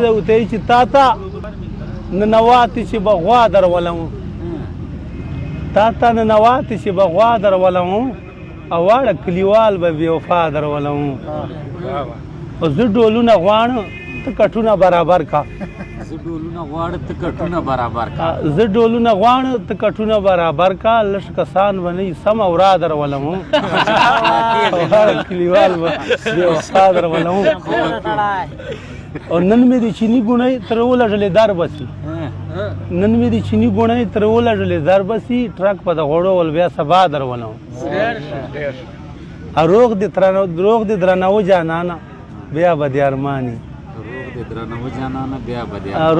ته ورته چې تا ته ننواتې چې به غوا درولم تا ته ننواتې چې به غوا درولم او واړه کلیوال به بې وفا درولم او زه ډولونه غواړم ته کټونه برابر کا زه ډولونه غواړم ته کټونه برابر کا زه ډولونه غواړم ته کټونه برابر کا لږ کسان به نه وي سمه ورا درولم واړه کلیوال به بې وفا درولم او نن مې د چیني ګونۍ تر ولږلې در بسي نن مې د چیني ګونۍ تر ولږلې در بسي ټرک په د غوړو ول بیا سبا درولم روغ دې درنه جانانه بیا به دې ارماني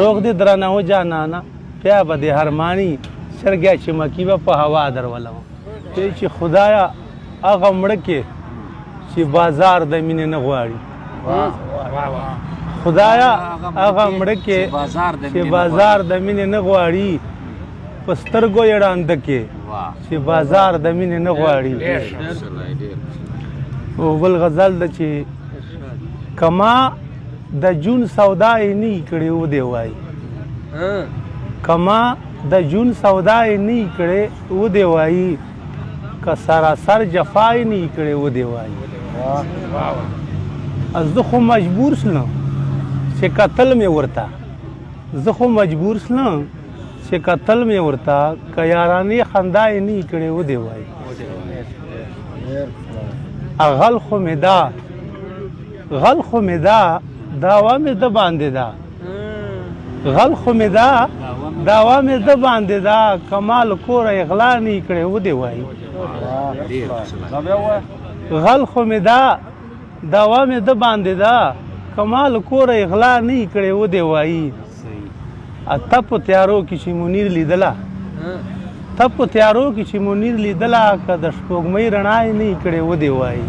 روغ دې درنه جانانه بیا به دې ارماني شرګیا چې مکی به په هوا درولم چې خدایا هغه مړه کې چې بازار د مینې نه غواړي خدایا هغه مړه کې چې بازار د مینې نه غواړي په سترګو یې ړانده کې چې بازار د مینې نه غواړي او بل غزل ده چې کما د جون سودا یې نه کړې و دې وایي کما د جون سودا یې نه کړې و دې وایي که سراسر جفا یې نه کړې و دې وایي زه خو مجبور شلم چې قتل مې ورته زه خو مجبور شلم چې قتل مې ورته که یارانې خندا یې نه کړې و دې وایي غل خو مې دا غل خو مې دا داوا مې د باندې دا غل خو مې دا داوا مې د باندې دا کمال کوره اغلا نه کړې و دې وایي غل خو مې دا داوا مې د باندې دا کمال کوره اغلا نه کړې و دې وایي ته په تیارو کې چې منیر لیدله ته په تیارو کې چې منیر لیدله که د سپوږمۍ رڼا یې نه کړې و دې وایي